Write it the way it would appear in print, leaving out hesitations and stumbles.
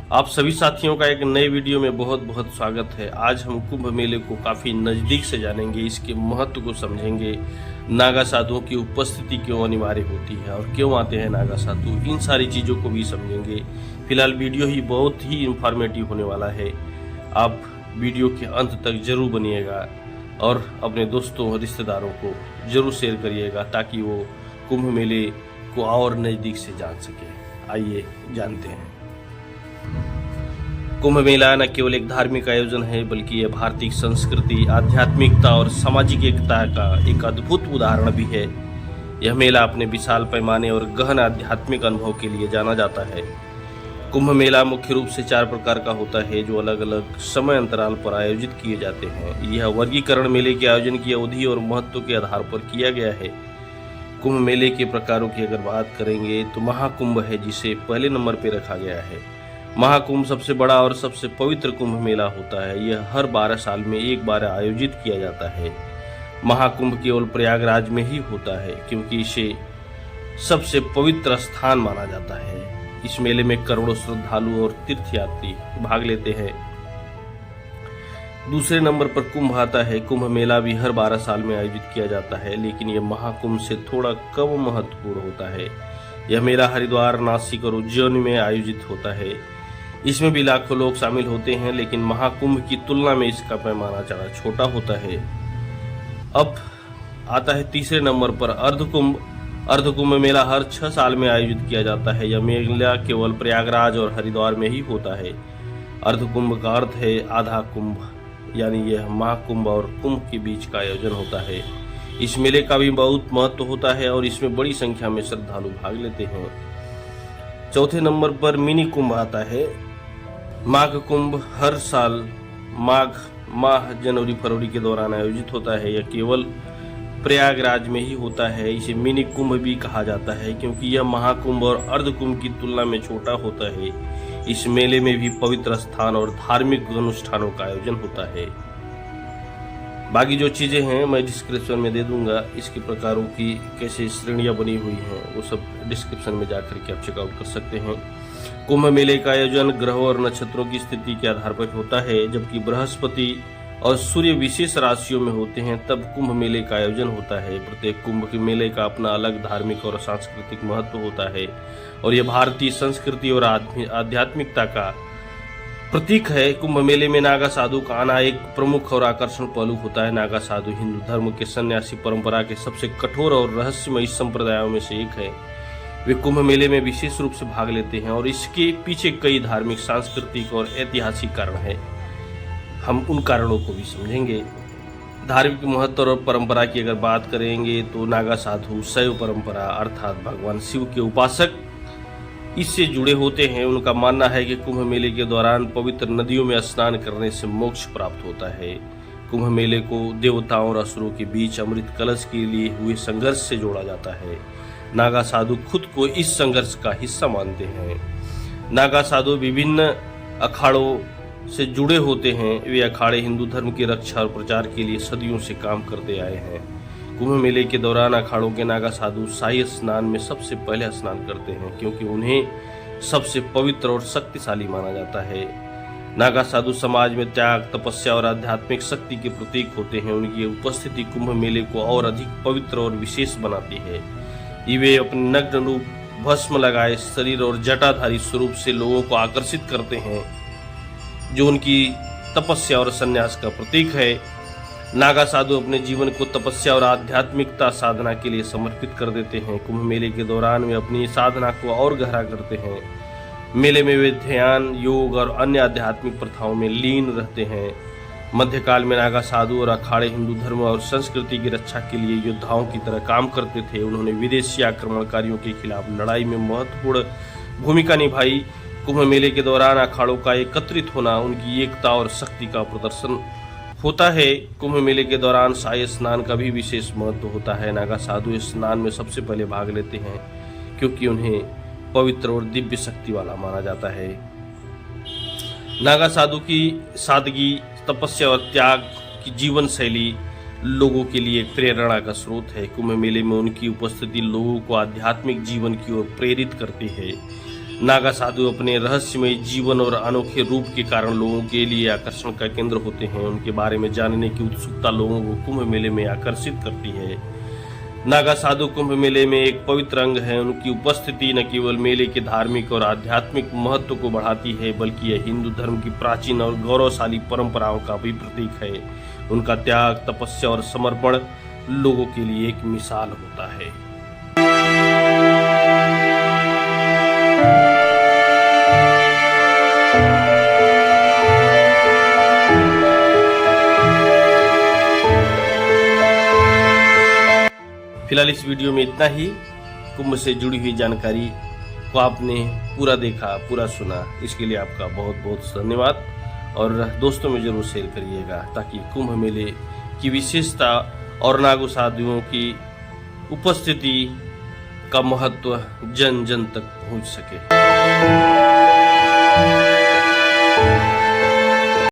आप सभी साथियों का एक नए वीडियो में बहुत बहुत स्वागत है। आज हम कुंभ मेले को काफ़ी नज़दीक से जानेंगे, इसके महत्व को समझेंगे, नागा साधुओं की उपस्थिति क्यों अनिवार्य होती है और क्यों आते हैं नागा साधु, इन सारी चीज़ों को भी समझेंगे। फिलहाल वीडियो ही बहुत ही इंफॉर्मेटिव होने वाला है। आप वीडियो के अंत तक जरूर बनिएगा और अपने दोस्तों और रिश्तेदारों को जरूर शेयर करिएगा ताकि वो कुंभ मेले को और नज़दीक से जान सके। आइए जानते हैं। कुंभ मेला न केवल एक धार्मिक आयोजन है बल्कि यह भारतीय संस्कृति, आध्यात्मिकता और सामाजिक एकता का एक अद्भुत उदाहरण भी है। यह मेला अपने विशाल पैमाने और गहन आध्यात्मिक अनुभव के लिए जाना जाता है। कुंभ मेला मुख्य रूप से 4 प्रकार का होता है जो अलग अलग समय अंतराल पर आयोजित किए जाते हैं। यह वर्गीकरण मेले के आयोजन की अवधि और महत्व के आधार पर किया गया है। कुंभ मेले के प्रकारों की अगर बात करेंगे तो महाकुंभ है जिसे पहले नंबर पर रखा गया है। महाकुंभ सबसे बड़ा और सबसे पवित्र कुंभ मेला होता है। यह हर 12 साल में एक बार आयोजित किया जाता है। महाकुंभ केवल प्रयागराज में ही होता है क्योंकि इसे सबसे पवित्र स्थान माना जाता है। इस मेले में करोड़ों श्रद्धालु और तीर्थयात्री भाग लेते हैं। दूसरे नंबर पर कुंभ आता है। कुंभ मेला भी हर 12 साल में आयोजित किया जाता है, लेकिन यह महाकुंभ से थोड़ा कम महत्वपूर्ण होता है। यह मेला हरिद्वार, नासिक और उज्जैन में आयोजित होता है। इसमें भी लाखों लोग शामिल होते हैं, लेकिन महाकुंभ की तुलना में इसका पैमाना ज़्यादा छोटा होता है। अब आता है तीसरे नंबर पर अर्धकुंभ। अर्धकुंभ मेला हर 6 साल में आयोजित किया जाता है। यह मेला केवल प्रयागराज और हरिद्वार में ही होता है। अर्धकुंभ का अर्थ है आधा कुंभ, यानी यह महाकुंभ और कुंभ के बीच का आयोजन होता है। इस मेले का भी बहुत महत्व होता है और इसमें बड़ी संख्या में श्रद्धालु भाग लेते हैं। चौथे नंबर पर मिनी कुंभ आता है। माघ कुंभ हर साल माघ माह जनवरी फरवरी के दौरान आयोजित होता है। यह केवल प्रयागराज में ही होता है। इसे मिनी कुंभ भी कहा जाता है क्योंकि यह महाकुंभ और अर्धकुंभ की तुलना में छोटा होता है। इस मेले में भी पवित्र स्थान और धार्मिक अनुष्ठानों का आयोजन होता है। बाकी जो चीज़ें हैं मैं डिस्क्रिप्शन में दे दूंगा। इसके प्रकारों की कैसे श्रेणियां बनी हुई हैं वो सब डिस्क्रिप्शन में जाकर के आप चेकआउट कर सकते हैं। कुंभ मेले का आयोजन ग्रहों और नक्षत्रों की स्थिति के आधार पर होता है। जबकि बृहस्पति और सूर्य विशेष राशियों में होते हैं तब कुंभ मेले का आयोजन होता है। प्रत्येक कुंभ के मेले का अपना अलग धार्मिक और सांस्कृतिक महत्व होता है और यह भारतीय संस्कृति और आध्यात्मिकता का प्रतीक है। कुंभ मेले में नागा साधु का आना एक प्रमुख और आकर्षण पहलू होता है। नागा साधु हिंदू धर्म के सन्यासी परंपरा के सबसे कठोर और रहस्यमयी संप्रदायों में से एक है। वे कुंभ मेले में विशेष रूप से भाग लेते हैं और इसके पीछे कई धार्मिक, सांस्कृतिक और ऐतिहासिक कारण हैं। हम उन कारणों को भी समझेंगे। धार्मिक महत्व और परंपरा की अगर बात करेंगे तो नागा साधु शैव परंपरा अर्थात भगवान शिव के उपासक इससे जुड़े होते हैं। उनका मानना है कि कुंभ मेले के दौरान पवित्र नदियों में स्नान करने से मोक्ष प्राप्त होता है। कुंभ मेले को देवताओं और असुरों के बीच अमृत कलश के लिए हुए संघर्ष से जोड़ा जाता है। नागा साधु खुद को इस संघर्ष का हिस्सा मानते हैं। नागा साधु विभिन्न अखाड़ों से जुड़े होते हैं। वे अखाड़े हिंदू धर्म की रक्षा और प्रचार के लिए सदियों से काम करते आए हैं। कुंभ मेले के दौरान अखाड़ों के नागा साधु शाही स्नान में सबसे पहले स्नान करते हैं क्योंकि उन्हें सबसे पवित्र और शक्तिशाली माना जाता है। नागा साधु समाज में त्याग, तपस्या और आध्यात्मिक शक्ति के प्रतीक होते हैं। उनकी उपस्थिति कुंभ मेले को और अधिक पवित्र और विशेष बनाती है। वे अपने नग्न रूप, भस्म लगाए शरीर और जटाधारी स्वरूप से लोगों को आकर्षित करते हैं जो उनकी तपस्या और संन्यास का प्रतीक है। नागा साधु अपने जीवन को तपस्या और आध्यात्मिकता साधना के लिए समर्पित कर देते हैं। कुंभ मेले के दौरान वे अपनी साधना को और गहरा करते हैं। मेले में वे ध्यान, योग और अन्य आध्यात्मिक प्रथाओं में लीन रहते हैं। मध्यकाल में नागा साधु और अखाड़े हिंदू धर्म और संस्कृति की रक्षा के लिए योद्धाओं की तरह काम करते थे। उन्होंने विदेशी आक्रमणकारियों के खिलाफ लड़ाई में महत्वपूर्ण भूमिका निभाई। कुंभ मेले के दौरान अखाड़ों का एकत्रित होना उनकी एकता और शक्ति का प्रदर्शन होता है। कुंभ मेले के दौरान शाही स्नान का भी विशेष महत्व होता है। नागा साधु इस स्नान में सबसे पहले भाग लेते हैं क्योंकि उन्हें पवित्र और दिव्य शक्ति वाला माना जाता है। नागा साधु की सादगी, तपस्या और त्याग की जीवन शैली लोगों के लिए प्रेरणा का स्रोत है। कुंभ मेले में उनकी उपस्थिति लोगों को आध्यात्मिक जीवन की ओर प्रेरित करती है। नागा साधु अपने रहस्यमय जीवन और अनोखे रूप के कारण लोगों के लिए आकर्षण का केंद्र होते हैं। उनके बारे में जानने की उत्सुकता लोगों को कुंभ मेले में आकर्षित करती है। नागा साधु कुंभ मेले में एक पवित्र अंग है। उनकी उपस्थिति न केवल मेले के धार्मिक और आध्यात्मिक महत्व को बढ़ाती है, बल्कि यह हिंदू धर्म की प्राचीन और गौरवशाली परंपराओं का भी प्रतीक है। उनका त्याग, तपस्या और समर्पण लोगों के लिए एक मिसाल होता है। फिलहाल इस वीडियो में इतना ही। कुंभ से जुड़ी हुई जानकारी को आपने पूरा देखा, पूरा सुना, इसके लिए आपका बहुत बहुत धन्यवाद। और दोस्तों में जरूर शेयर करिएगा ताकि कुंभ मेले की विशेषता और नागा साधुओं की उपस्थिति का महत्व जन जन तक पहुंच सके।